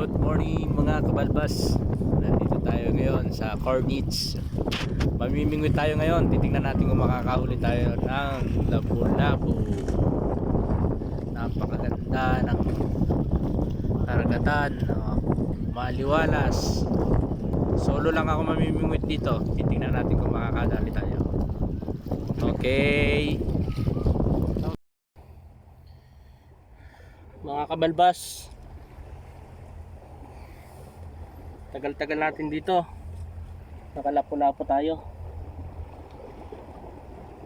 Good morning mga kabalbas. Nandito tayo ngayon sa Corniche. Mamimingwit tayo ngayon. Titingnan natin kung makakahuli tayo ng labo-labo. Napakaganda ng karagatan, maliwalas. Solo lang ako mamimingwit dito. Titingnan natin kung makakadali tayo. Okay. Mga kabalbas, tagal-tagal natin dito, nakalapo-lapo tayo.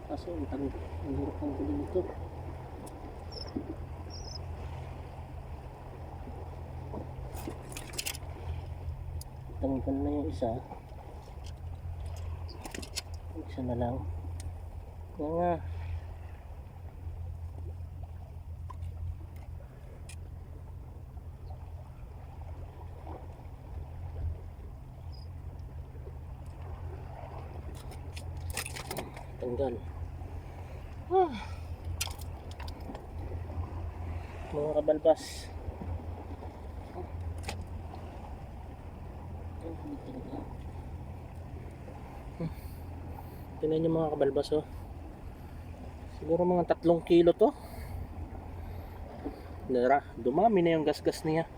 Kaso ang hirap ng gulo nito. Tanggal na yung isa na lang. Yan nga. Tanggal. Mga kabalbas, tingnan nyo mga kabalbas, oh. Siguro mga 3 kilo to. Dumami na yung gasgas niya.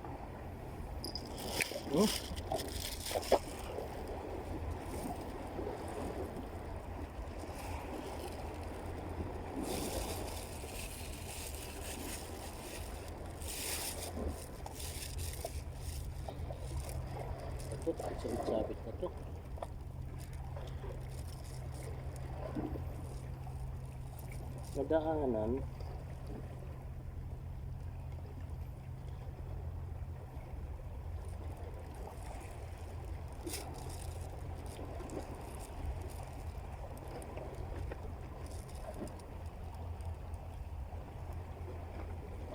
Ito, sabit na to. Nadaanan.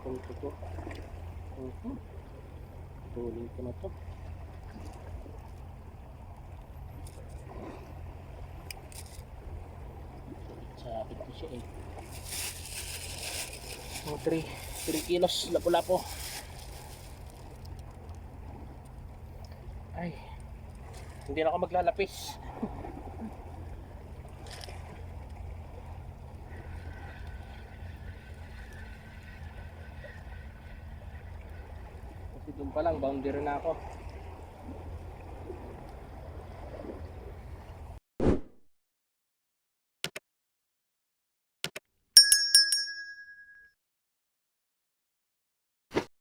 Ito to. Tuling ko na to. Sabit ko siya, eh. 3 kilos lapo-lapo. Ay, hindi na ako maglalapis. Kasi doon pa lang boundary na ako.